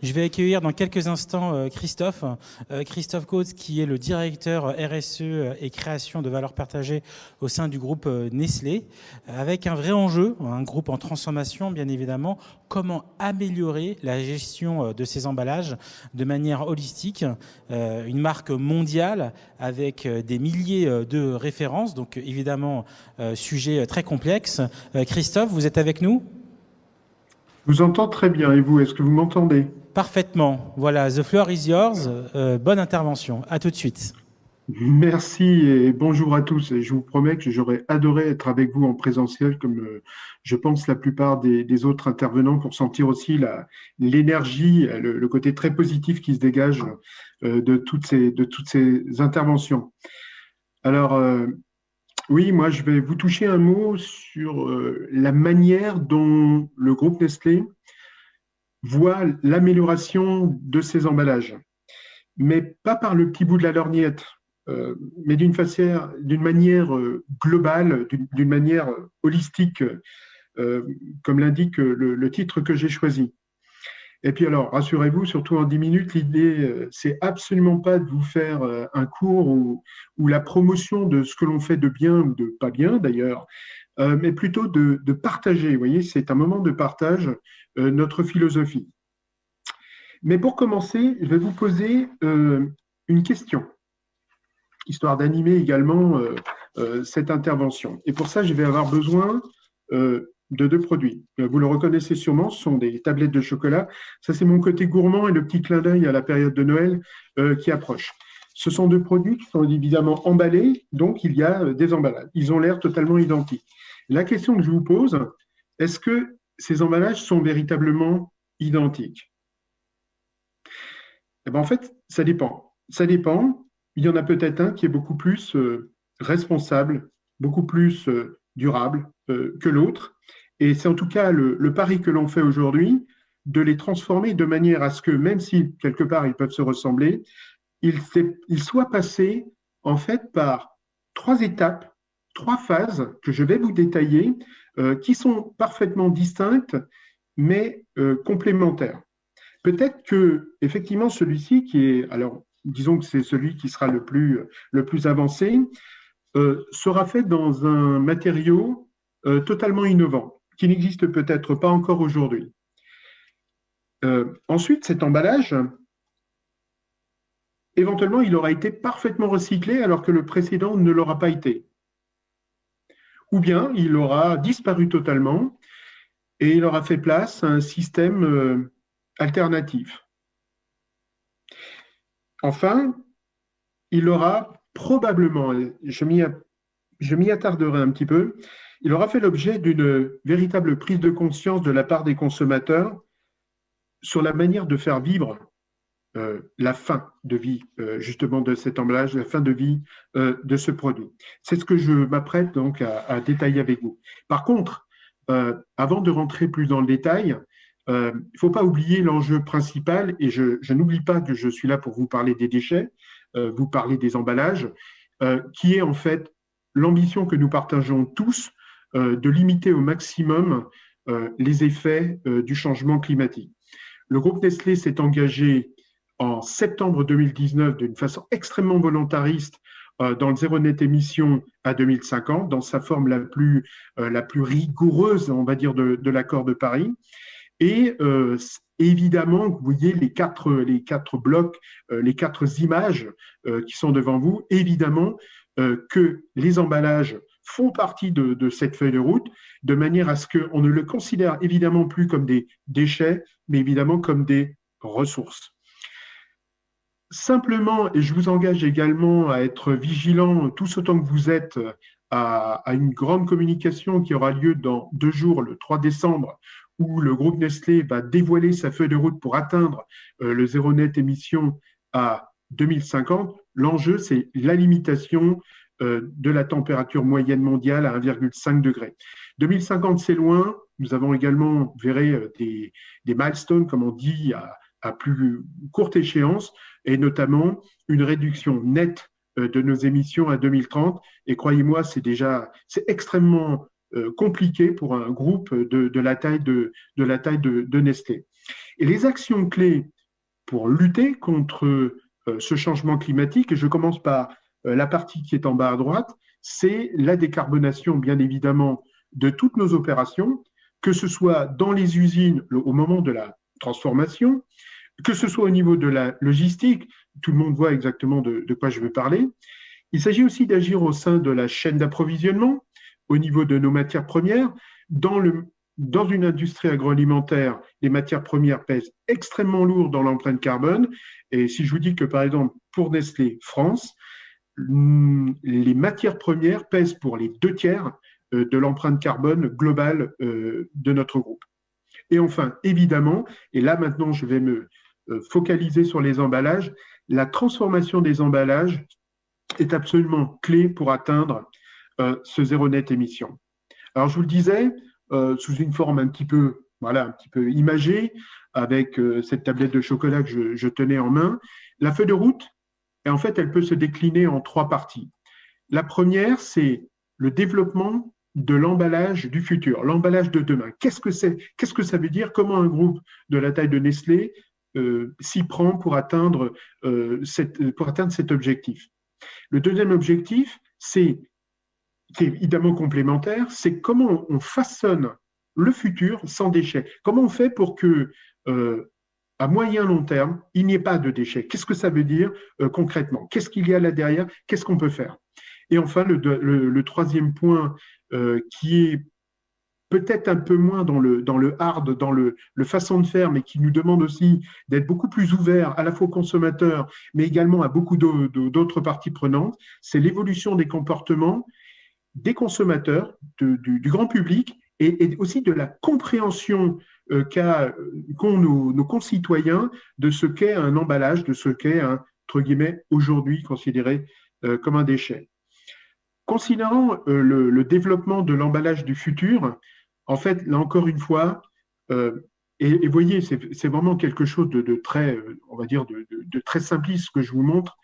Je vais accueillir dans quelques instants Christophe Coates, qui est le directeur RSE et création de valeur partagée au sein du groupe Nestlé, avec un vrai enjeu, un groupe en transformation bien évidemment, comment améliorer la gestion de ces emballages de manière holistique, une marque mondiale avec des milliers de références, donc évidemment sujet très complexe. Christophe, vous êtes avec nous ? Je vous entends très bien. Et vous, est-ce que vous m'entendez? Parfaitement. Voilà, the floor is yours. Bonne intervention. À tout de suite. Merci et bonjour à tous. Et je vous promets que j'aurais adoré être avec vous en présentiel, comme je pense la plupart des autres intervenants, pour sentir aussi l'énergie, le côté très positif qui se dégage de toutes ces interventions. Alors, oui, moi, je vais vous toucher un mot sur la manière dont le groupe Nestlé voit l'amélioration de ses emballages, mais pas par le petit bout de la lorgnette, mais d'une manière globale, d'une manière holistique, comme l'indique le titre que j'ai choisi. Et puis alors, rassurez-vous, surtout en 10 minutes, l'idée, c'est absolument pas de vous faire un cours ou la promotion de ce que l'on fait de bien ou de pas bien d'ailleurs, mais plutôt de partager. Vous voyez, c'est un moment de partage, notre philosophie. Mais pour commencer, je vais vous poser une question, histoire d'animer également cette intervention. Et pour ça, je vais avoir besoin de deux produits. Vous le reconnaissez sûrement, ce sont des tablettes de chocolat. Ça, c'est mon côté gourmand et le petit clin d'œil à la période de Noël qui approche. Ce sont deux produits qui sont évidemment emballés, donc il y a des emballages. Ils ont l'air totalement identiques. La question que je vous pose, est-ce que ces emballages sont véritablement identiques? Eh bien, en fait, ça dépend. Ça dépend. Il y en a peut-être un qui est beaucoup plus responsable, beaucoup plus durable que l'autre. Et c'est en tout cas le pari que l'on fait aujourd'hui, de les transformer de manière à ce que, même si quelque part ils peuvent se ressembler, ils soient passés en fait par trois étapes, trois phases que je vais vous détailler, qui sont parfaitement distinctes, mais complémentaires. Peut-être que, effectivement, celui-ci qui est, alors, disons que c'est celui qui sera le plus avancé, sera fait dans un matériau totalement innovant, qui n'existe peut-être pas encore aujourd'hui. Ensuite, cet emballage, éventuellement, il aura été parfaitement recyclé alors que le précédent ne l'aura pas été. Ou bien, il aura disparu totalement et il aura fait place à un système alternatif. Enfin, il aura probablement, je m'y attarderai un petit peu, il aura fait l'objet d'une véritable prise de conscience de la part des consommateurs sur la manière de faire vivre la fin de vie justement de cet emballage, la fin de vie de ce produit. C'est ce que je m'apprête donc à détailler avec vous. Par contre, avant de rentrer plus dans le détail, il ne faut pas oublier l'enjeu principal, et je n'oublie pas que je suis là pour vous parler des déchets, vous parler des emballages, qui est en fait l'ambition que nous partageons tous de limiter au maximum les effets du changement climatique. Le groupe Nestlé s'est engagé en septembre 2019 d'une façon extrêmement volontariste dans le zéro net émission à 2050, dans sa forme la plus rigoureuse, on va dire, de l'accord de Paris. Et évidemment, vous voyez les quatre blocs, les quatre images qui sont devant vous, évidemment que les emballages font partie de cette feuille de route, de manière à ce qu'on ne le considère évidemment plus comme des déchets, mais évidemment comme des ressources. Simplement, et je vous engage également à être vigilant, tous autant que vous êtes, à une grande communication qui aura lieu dans 2 jours, le 3 décembre, où le groupe Nestlé va dévoiler sa feuille de route pour atteindre le zéro net émission à 2050. L'enjeu, c'est la limitation de la température moyenne mondiale à 1,5 degré. 2050, c'est loin. Nous avons également, vous verrez, des milestones, comme on dit, à plus courte échéance, et notamment une réduction nette de nos émissions à 2030. Et croyez-moi, c'est extrêmement compliqué pour un groupe de la taille de Nestlé. Et les actions clés pour lutter contre ce changement climatique. Et je commence par la partie qui est en bas à droite, c'est la décarbonation, bien évidemment, de toutes nos opérations, que ce soit dans les usines au moment de la transformation, que ce soit au niveau de la logistique, tout le monde voit exactement de quoi je veux parler. Il s'agit aussi d'agir au sein de la chaîne d'approvisionnement, au niveau de nos matières premières. Dans une industrie agroalimentaire, les matières premières pèsent extrêmement lourd dans l'empreinte carbone. Et si je vous dis que, par exemple, pour Nestlé France, les matières premières pèsent pour les 2/3 de l'empreinte carbone globale de notre groupe. Et enfin, évidemment, et là maintenant je vais me focaliser sur les emballages, la transformation des emballages est absolument clé pour atteindre ce zéro net émission. Alors je vous le disais, sous une forme un petit peu imagée, avec cette tablette de chocolat que je tenais en main, la feuille de route, et en fait, elle peut se décliner en 3 parties. La première, c'est le développement de l'emballage du futur, l'emballage de demain. Qu'est-ce que c'est? Qu'est-ce que ça veut dire? Comment un groupe de la taille de Nestlé s'y prend pour atteindre cet objectif? Le deuxième objectif, qui est évidemment complémentaire, c'est comment on façonne le futur sans déchets. Comment on fait pour que à moyen long terme, il n'y ait pas de déchets. Qu'est-ce que ça veut dire concrètement? Qu'est-ce qu'il y a là derrière? Qu'est-ce qu'on peut faire? Et enfin, le troisième point qui est peut-être un peu moins dans le hard, dans le façon de faire, mais qui nous demande aussi d'être beaucoup plus ouvert à la fois aux consommateurs, mais également à beaucoup d'autres parties prenantes, c'est l'évolution des comportements des consommateurs, du grand public, et aussi de la compréhension qu'ont nos concitoyens de ce qu'est un emballage, de ce qu'est entre guillemets, aujourd'hui considéré comme un déchet. Considérant le développement de l'emballage du futur, en fait, là encore une fois, et voyez, c'est vraiment quelque chose de très, on va dire, de très simpliste que je vous montre,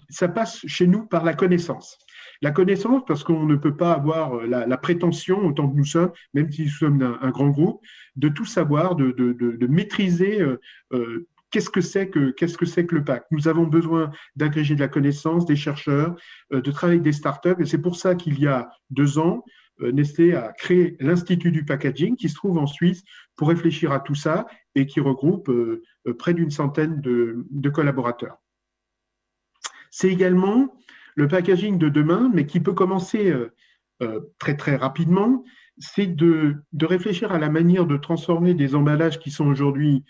ça passe chez nous par la connaissance. La connaissance, parce qu'on ne peut pas avoir la prétention, autant que nous sommes, même si nous sommes un grand groupe, de tout savoir, de maîtriser qu'est-ce que c'est que le pacte. Nous avons besoin d'agréger de la connaissance, des chercheurs, de travailler avec des startups, et c'est pour ça qu'il y a 2 ans, Nestlé a créé l'Institut du packaging qui se trouve en Suisse pour réfléchir à tout ça et qui regroupe près d'une centaine de collaborateurs. C'est également le packaging de demain, mais qui peut commencer très très rapidement, c'est de réfléchir à la manière de transformer des emballages qui sont aujourd'hui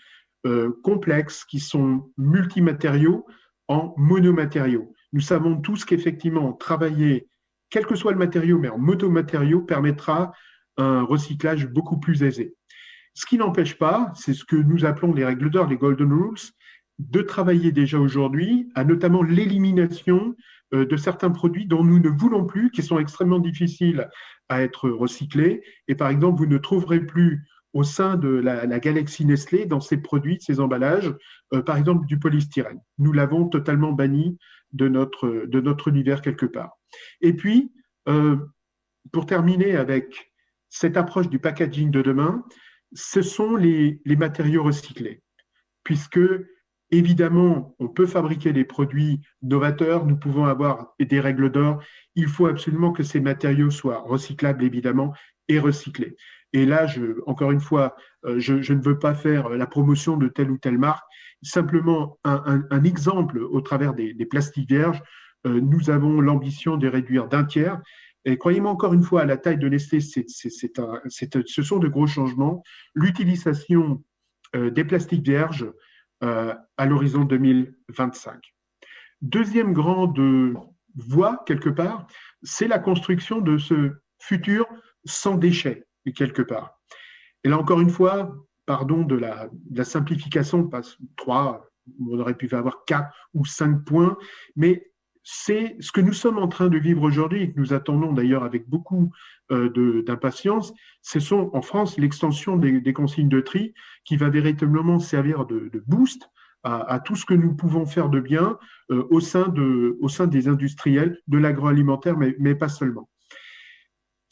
complexes, qui sont multimatériaux, en monomatériaux. Nous savons tous qu'effectivement, travailler, quel que soit le matériau, mais en monomatériaux, permettra un recyclage beaucoup plus aisé. Ce qui n'empêche pas, c'est ce que nous appelons les règles d'or, les Golden Rules, de travailler déjà aujourd'hui à notamment l'élimination de certains produits dont nous ne voulons plus, qui sont extrêmement difficiles à être recyclés. Et par exemple, vous ne trouverez plus au sein de la galaxie Nestlé, dans ces produits, ces emballages, par exemple du polystyrène. Nous l'avons totalement banni de notre univers quelque part. Et puis, pour terminer avec cette approche du packaging de demain, ce sont les matériaux recyclés, puisque évidemment, on peut fabriquer des produits novateurs, nous pouvons avoir des règles d'or, il faut absolument que ces matériaux soient recyclables, évidemment, et recyclés. Et là, encore une fois, je ne veux pas faire la promotion de telle ou telle marque, simplement un exemple au travers des plastiques vierges, nous avons l'ambition de réduire d'1/3. Et croyez-moi encore une fois, à la taille de Nestlé, ce sont de gros changements. L'utilisation des plastiques vierges à l'horizon 2025. Deuxième grande voie, quelque part, c'est la construction de ce futur sans déchets, quelque part. Et là, encore une fois, pardon de la simplification, passe 3, on aurait pu avoir 4 ou 5 points, mais c'est ce que nous sommes en train de vivre aujourd'hui et que nous attendons d'ailleurs avec beaucoup d'impatience. Ce sont en France l'extension des consignes de tri qui va véritablement servir de boost à tout ce que nous pouvons faire de bien au sein des industriels, de l'agroalimentaire, mais pas seulement.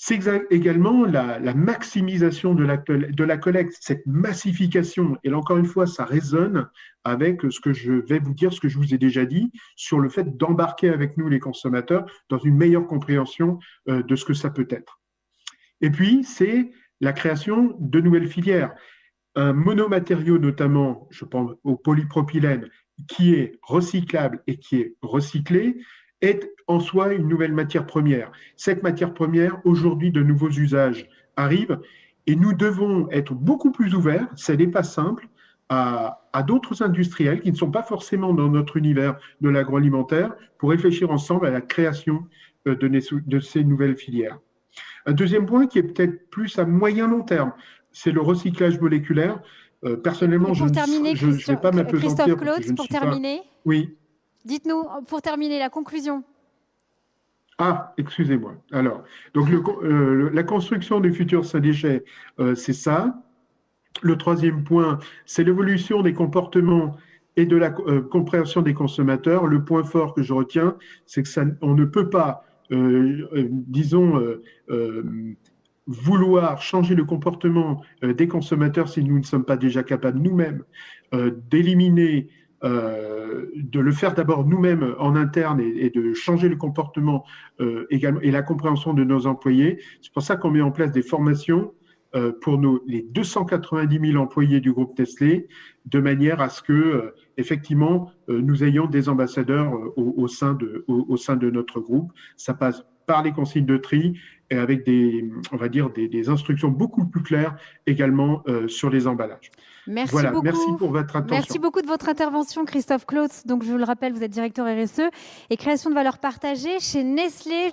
C'est également la maximisation de la collecte, cette massification. Et là, encore une fois, ça résonne avec ce que je vais vous dire, ce que je vous ai déjà dit, sur le fait d'embarquer avec nous les consommateurs dans une meilleure compréhension de ce que ça peut être. Et puis, c'est la création de nouvelles filières. Un monomatériau, notamment, je pense au polypropylène, qui est recyclable et qui est recyclé, est en soi une nouvelle matière première. Cette matière première, aujourd'hui, de nouveaux usages arrivent et nous devons être beaucoup plus ouverts, ce n'est pas simple, à d'autres industriels qui ne sont pas forcément dans notre univers de l'agroalimentaire pour réfléchir ensemble à la création de ces nouvelles filières. Un deuxième point qui est peut-être plus à moyen long terme, c'est le recyclage moléculaire. Personnellement, je ne vais pas m'appesantir. Christophe Claude, pour terminer, oui. Dites-nous, pour terminer, la conclusion. Ah, excusez-moi. Alors, donc la construction du futur sans déchets, c'est ça. Le troisième point, c'est l'évolution des comportements et de la compréhension des consommateurs. Le point fort que je retiens, c'est que on ne peut pas, vouloir changer le comportement des consommateurs si nous ne sommes pas déjà capables nous-mêmes d'éliminer, de le faire d'abord nous-mêmes en interne et de changer le comportement également et la compréhension de nos employés. C'est pour ça qu'on met en place des formations pour les 290 000 employés du groupe Nestlé, de manière à ce que, effectivement, nous ayons des ambassadeurs au sein de notre groupe. Ça passe par les consignes de tri et avec on va dire des instructions beaucoup plus claires également sur les emballages. Merci voilà, beaucoup. Merci pour votre attention. Merci beaucoup de votre intervention, Christophe Claude. Donc, je vous le rappelle, vous êtes directeur RSE et création de valeur partagée chez Nestlé.